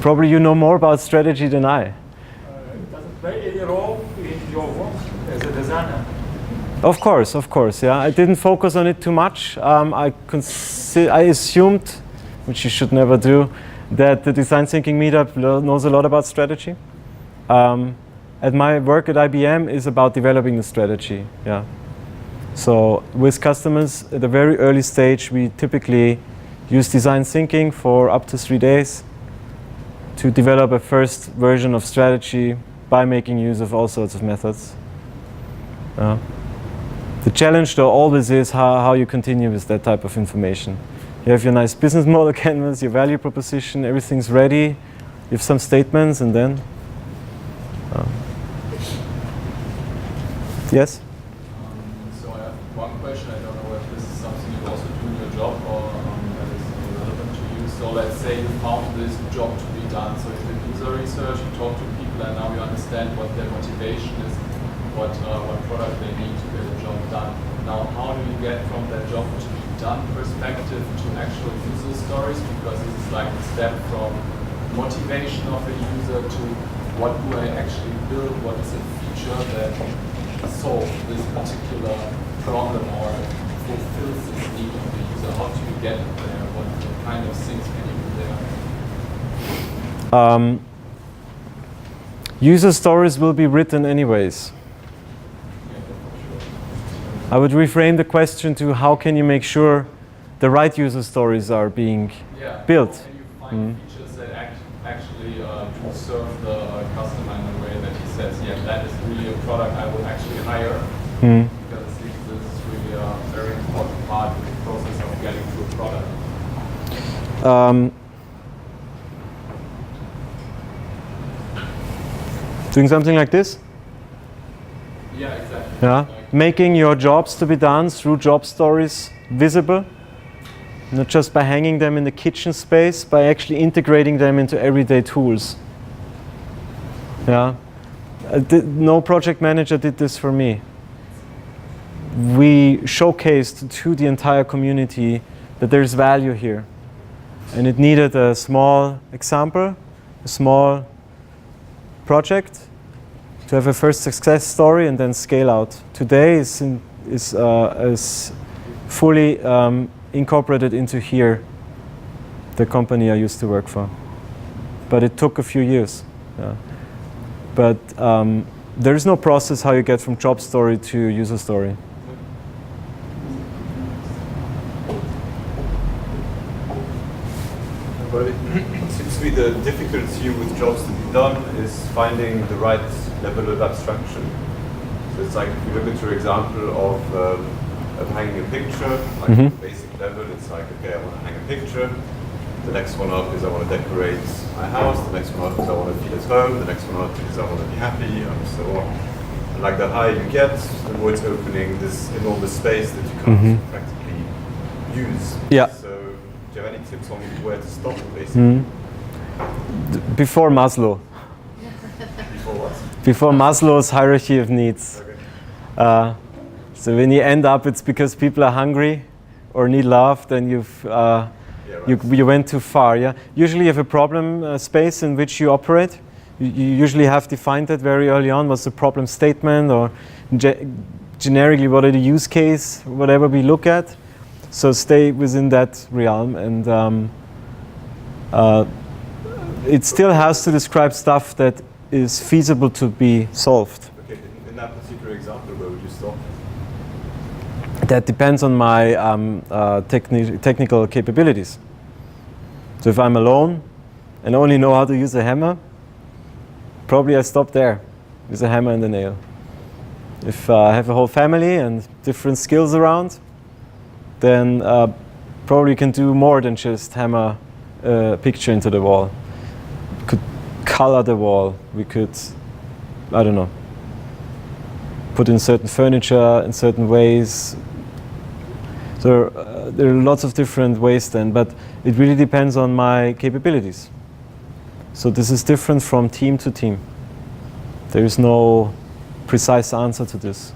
Probably you know more about strategy than I. It doesn't play any role in your work as a designer. Of course, yeah. I didn't focus on it too much. I assumed, which you should never do, that the Design Thinking Meetup knows a lot about strategy. My work at IBM is about developing the strategy, yeah. So with customers at a very early stage, we typically use design thinking for up to 3 days to develop a first version of strategy by making use of all sorts of methods. The challenge though always is how you continue with that type of information. You have your nice business model canvas, your value proposition, everything's ready. You have some statements and then... Yes? So I have one question. I don't know if this is something you also do in your job or that is relevant to you. So let's say you found this job to be done. So you did user research, you talk to people, and now you understand what their motivation is, what product they need to get the job done. Now, how do you get from that job to be done perspective to actual user stories? Because this is like a step from motivation of a user to what do I actually build, what is a feature that solve this particular problem or fulfills this need of the user. How do you get it there? What kind of things can you do there? User stories will be written anyways. I would reframe the question to how can you make sure the right user stories are being built? How can you find features that actually do serve the customer in a way that he says, yeah, that is really a product I will actually hire, because I think this is really a very important part of the process of getting to a product. Doing something like this? Yeah, exactly. Yeah. Like Making your jobs to be done through job stories visible, not just by hanging them in the kitchen space, by actually integrating them into everyday tools. Yeah. No project manager did this for me. We showcased to the entire community that there's value here. And it needed a small example, a small project to have a first success story and then scale out. Today is fully incorporated into here, the company I used to work for. But it took a few years. Yeah. But there is no process how you get from job story to user story. Well, it seems to be the difficulty with jobs to be done is finding the right level of abstraction. So it's like if you look at your example of hanging a picture, like at the basic level, it's like, okay, I want to hang a picture. The next one up is I want to decorate my house. The next one up is I want to feel at home. The next one up is I want to be happy, and so on. And like the higher you get, the more it's opening this enormous space that you can't practically use. Yeah. So do you have any tips on where to stop, basically? Before Maslow. Before what? Before Maslow's hierarchy of needs. Okay. So when you end up, it's because people are hungry or need love, then you went too far. Yeah. Usually you have a problem space in which you operate. You usually have defined that very early on. What's the problem statement, or generically what are the use case, whatever we look at. So stay within that realm, and it still has to describe stuff that is feasible to be solved. Okay, in that particular example, where would you stop? That depends on my technical capabilities. So if I'm alone and only know how to use a hammer, probably I stop there with a hammer and a nail. If I have a whole family and different skills around, then probably can do more than just hammer a picture into the wall. We could color the wall. We could, I don't know, put in certain furniture in certain ways. So there are lots of different ways then, but it really depends on my capabilities. So this is different from team to team. There is no precise answer to this.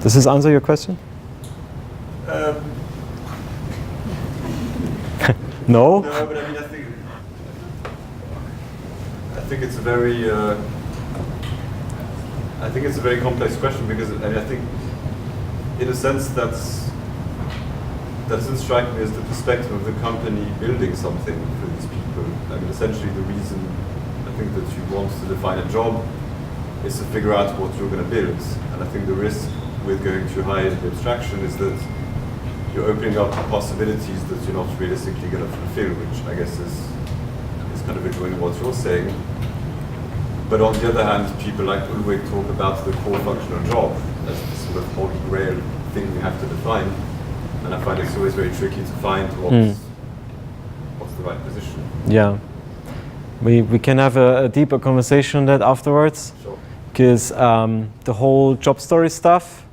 Does this answer your question? No? No, but I mean, I think it's a very, I think it's a very complex question, because I think, in a sense, that doesn't strike me as the perspective of the company building something for these people. I mean, essentially, the reason I think that you want to define a job is to figure out what you're going to build. And I think the risk with going too high into abstraction is that you're opening up possibilities that you're not realistically going to fulfill, which I guess is kind of echoing what you're saying. But on the other hand, people like Ulwick talk about the core functional job as the sort of holy grail thing you have to define. And I find it's always very tricky to find what's the right position. Yeah. We can have a deeper conversation on that afterwards. Sure. Because the whole job story stuff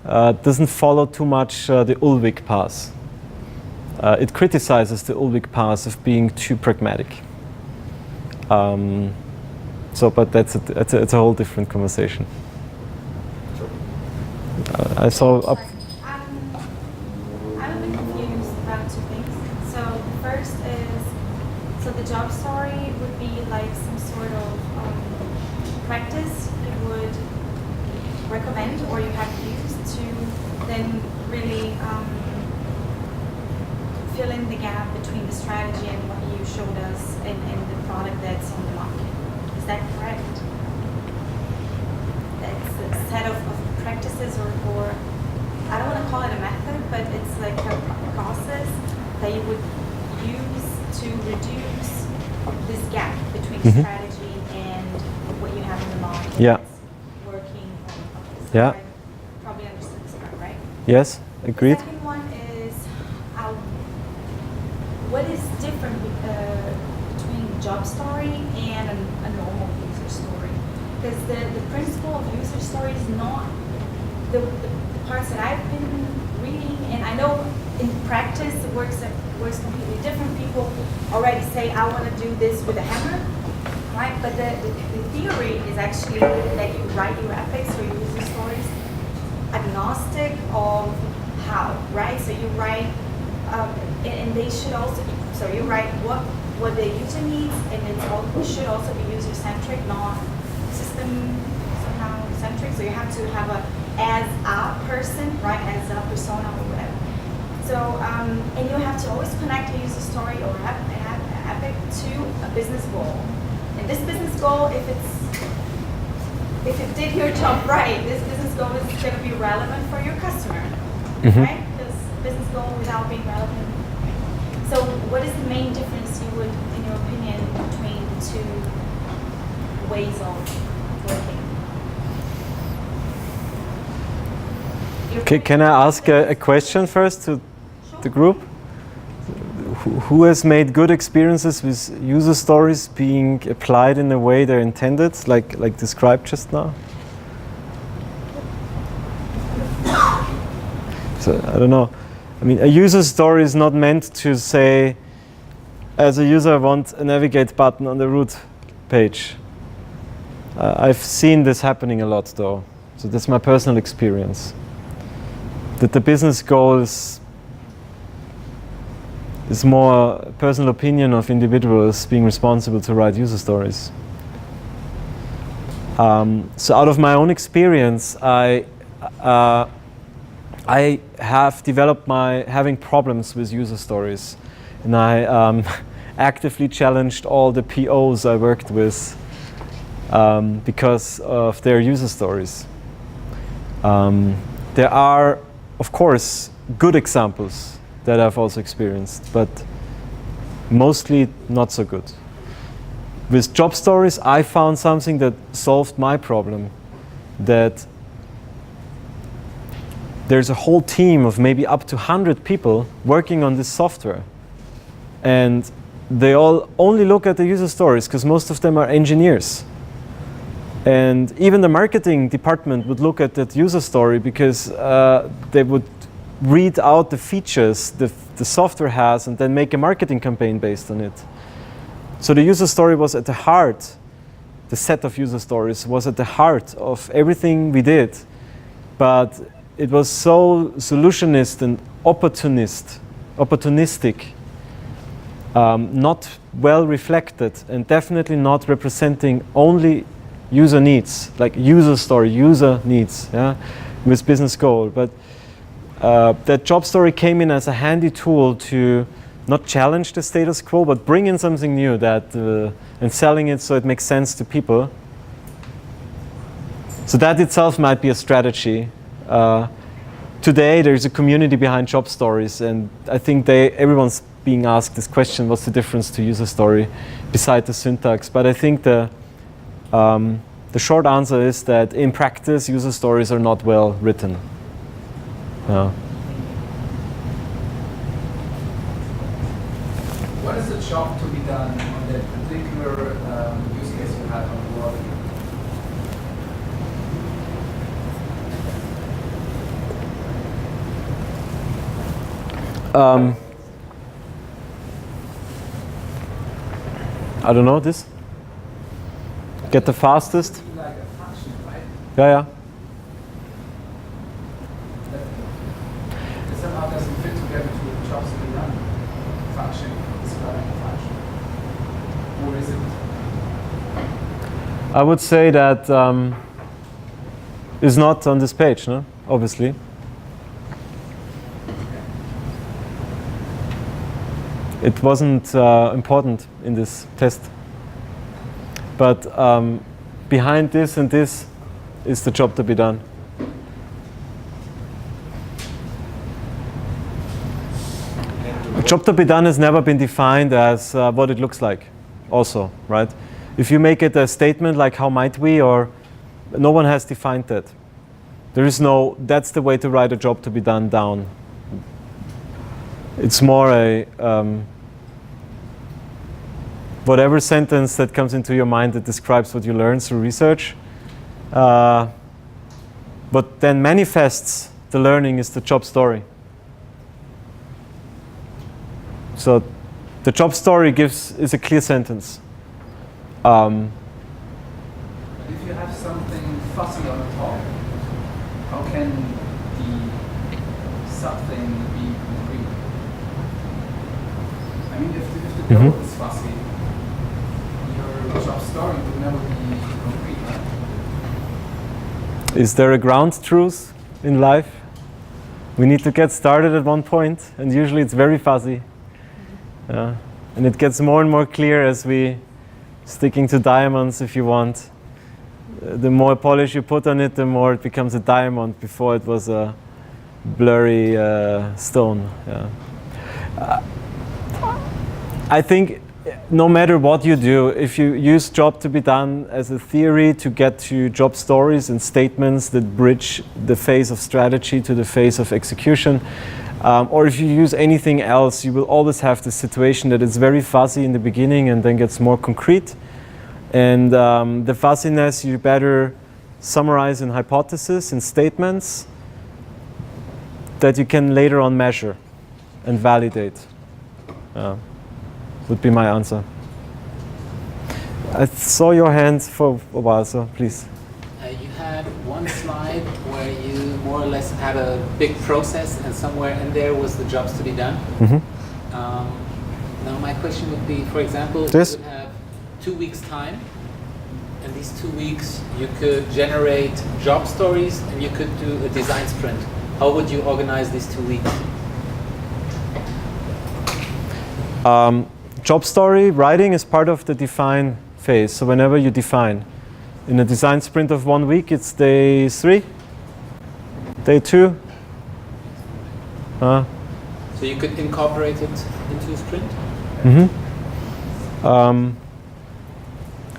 doesn't follow too much the Ulwick path. It criticizes the Ulwick path of being too pragmatic. But it's a whole different conversation. Sure. I saw up. I'm a bit confused about two things. So the first is, so the job story would be like some sort of practice you would recommend or you have used to then really fill in the gap between the strategy and what you showed us and the product that's on the market. Is that correct? It's a set of practices or I don't want to call it a method, but it's like a process that you would use to reduce this gap between strategy and what you have in the market. Yeah. That's working. Yeah. I probably understood this part, right? Yes, agreed. The second one is what is different between job story and a normal user story? Because the principle of user story is not the parts that I've been reading, and I know in practice it works completely different. People already say, I want to do this with a hammer, right? But the theory is actually that you write your epics or your user stories agnostic of how, right? So you write, and they should also be, so you write what the user needs, and it should also be user-centric, not system somehow centric. So you have to have as a person, right, as a persona or whatever. So, and you have to always connect a user story or an epic to a business goal. And this business goal, if it did your job right, this business goal is going to be relevant for your customer, right? Because business goal without being relevant. So what is the main difference you would, in your opinion, between the two ways of working? Okay, can I ask a question first to the group? Who has made good experiences with user stories being applied in the way they're intended, like described just now? So I don't know. I mean, a user story is not meant to say, as a user, I want a navigate button on the root page. I've seen this happening a lot, though. So that's my personal experience. That the business goal is more a personal opinion of individuals being responsible to write user stories. So out of my own experience, I have developed having problems with user stories, and I actively challenged all the POs I worked with because of their user stories. There are, of course, good examples that I've also experienced, but mostly not so good. With job stories, I found something that solved my problem, that there's a whole team of maybe up to 100 people working on this software. And they all only look at the user stories because most of them are engineers. And even the marketing department would look at that user story because they would read out the features the software has and then make a marketing campaign based on it. So the user story was at the heart, the set of user stories was at the heart of everything we did. But it was so solutionist and opportunistic, not well reflected, and definitely not representing only user needs, like user story, user needs, yeah, with business goal. But that job story came in as a handy tool to not challenge the status quo, but bring in something new and selling it so it makes sense to people. So that itself might be a strategy. Today there's a community behind job stories, and I think everyone's being asked this question: what's the difference to user story beside the syntax? But I think the short answer is that in practice user stories are not well written. What is the job to be done on that particular use case you had on the wall? I don't know this. Get the fastest. Like a function, right? Yeah. That somehow doesn't fit together to the jobs to be done. Function, describing a function. Or is it? I would say that is not on this page, no? Obviously. It wasn't important in this test. But behind this and this is the job to be done. A job to be done has never been defined as what it looks like also, right? If you make it a statement like how might we, or no one has defined that. There is no, that's the way to write a job to be done down. It's more a whatever sentence that comes into your mind that describes what you learned through research. What then manifests the learning is the job story. So the job story is a clear sentence. If you have something fussy on the top, how can the something be concrete? I mean, if the code is fussy, your job story would never be concrete, right? Is there a ground truth in life? We need to get started at one point, and usually it's very fuzzy. And it gets more and more clear as we sticking to diamonds, if you want. The more polish you put on it, the more it becomes a diamond. Before it was a blurry stone. I think no matter what you do, if you use job to be done as a theory to get to job stories and statements that bridge the phase of strategy to the phase of execution, or if you use anything else, you will always have the situation that it's very fuzzy in the beginning and then gets more concrete. And the fuzziness you better summarize in hypotheses and statements that you can later on measure and validate. Would be my answer. I saw your hands for a while, so please. You had one slide where you more or less had a big process, and somewhere in there was the jobs to be done. Now my question would be, for example, This? you would have 2 weeks' time, and these 2 weeks you could generate job stories and you could do a design sprint. How would you organize these 2 weeks? Job story writing is part of the define phase. So whenever you define, in a design sprint of 1 week, it's day 3, day 2. So you could incorporate it into a sprint?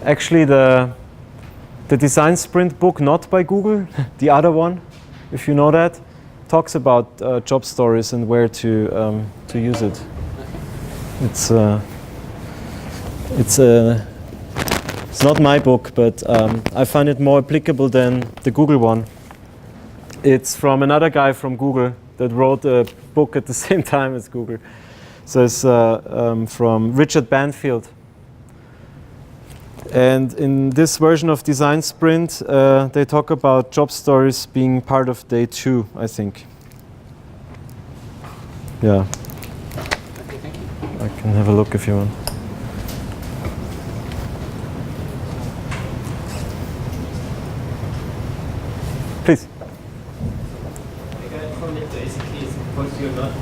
Actually, the design sprint book, not by Google, the other one, if you know that, talks about job stories and where to use it. It's not my book, but I find it more applicable than the Google one. It's from another guy from Google that wrote a book at the same time as Google. So it's from Richard Banfield. And in this version of Design Sprint, they talk about job stories being part of day 2, I think. Yeah. Okay, thank you. I can have a look if you want. Please. I got from it basically is because you're not,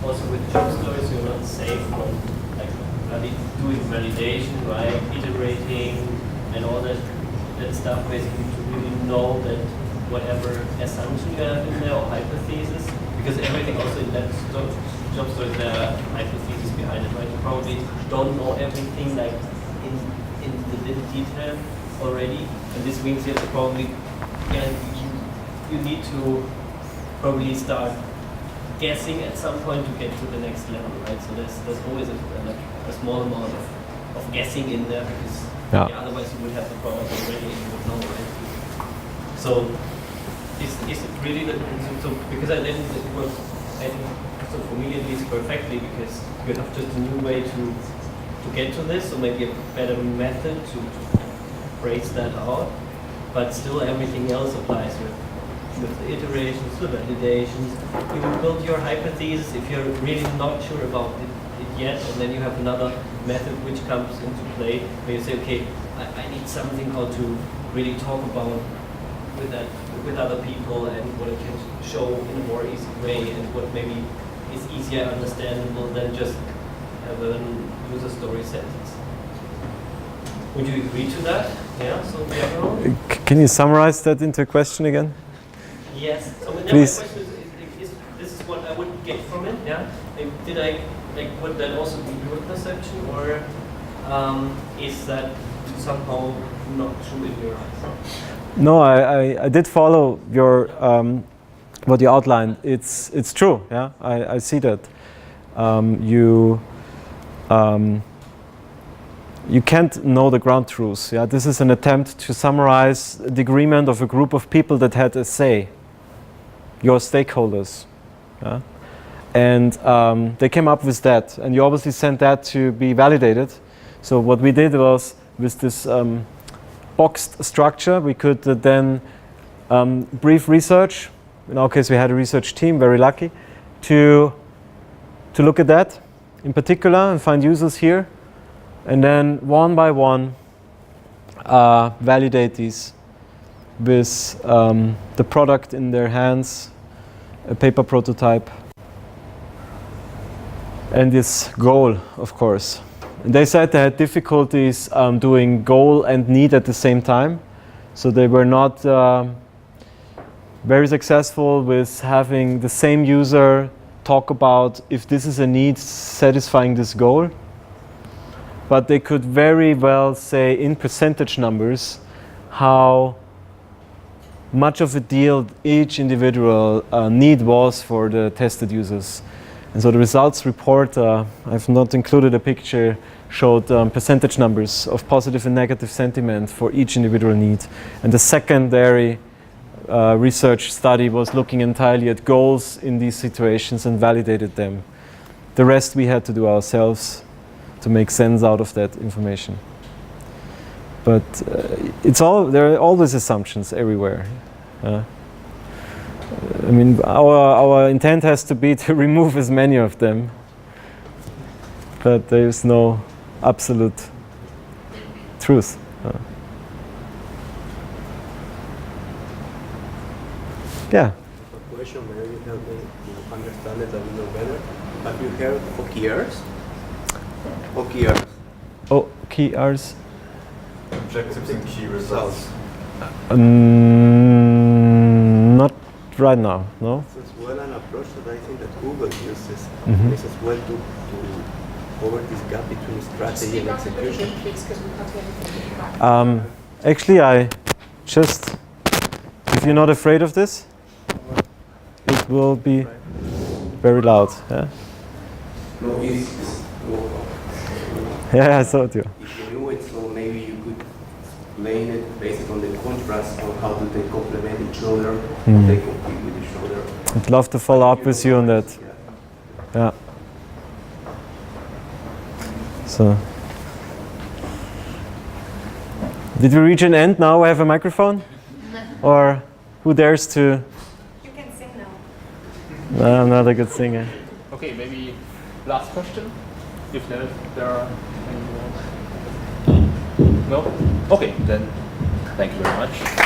also with job stories, you're not safe from like doing validation, right? Iterating and all that stuff basically to really know that whatever assumption you have in there or hypothesis, because everything also in that job story there are hypotheses behind it, right? You probably don't know everything like in the little detail already, and this means you have to probably you need to probably start guessing at some point to get to the next level, right? So there's always a small amount of guessing in there because otherwise you would have the product already and you would know, right? So is it really because I think it works, I think, so for me at least perfectly, because you have just a new way to get to this, so maybe a better method to phrase that out, but still everything else applies with the iterations, the validations. You will build your hypothesis if you're really not sure about it yet, and then you have another method which comes into play where you say, okay, I need something how to really talk about with other people and what I can show in a more easy way and what maybe is easier understandable than just have a user story sentence. Would you agree to that? Yeah, so in general? Can you summarize that into a question again? Yes. So now please. My question is this is what I would get from it, yeah? Did I, would that also be your perception, or is that somehow not true in your eyes? No, I did follow your what you outlined. It's true. Yeah, I see that. You can't know the ground truths. Yeah, this is an attempt to summarize the agreement of a group of people that had a say. Your stakeholders. Yeah? And they came up with that, and you obviously sent that to be validated. So what we did was with this boxed structure, we could then brief research. In our case, we had a research team, very lucky, to look at that in particular and find users here, and then one by one validate these with the product in their hands, a paper prototype, and this goal, of course. And they said they had difficulties doing goal and need at the same time. So they were not very successful with having the same user talk about if this is a need satisfying this goal. But they could very well say in percentage numbers how much of a deal each individual need was for the tested users. And so the results report, I've not included a picture, showed percentage numbers of positive and negative sentiment for each individual need. And the secondary research study was looking entirely at goals in these situations and validated them. The rest we had to do ourselves to make sense out of that information. But there are always assumptions everywhere. I mean, our intent has to be to remove as many of them, but there is no absolute truth. Yeah. A question, maybe you help me understand it a little better. Have you heard OKRs? OKRs. OKRs. Objectives and key results. Not right now, no? This is well an approach that I think that Google uses. Mhm. This as well to cover this gap between strategy and execution. Actually, I just, if you're not afraid of this, it will be very loud. Yeah, No, it's yeah, I thought you. if you knew it, so maybe you could explain it based on the contrast on how do they complement each other, how they compete with each other. I'd love to follow up with you on that. Yeah. So, did we reach an end now? I have a microphone? Or who dares to? You can sing now. No, I'm not a good singer. Okay, maybe last question, if there are any more. No? Okay, then thank you very much.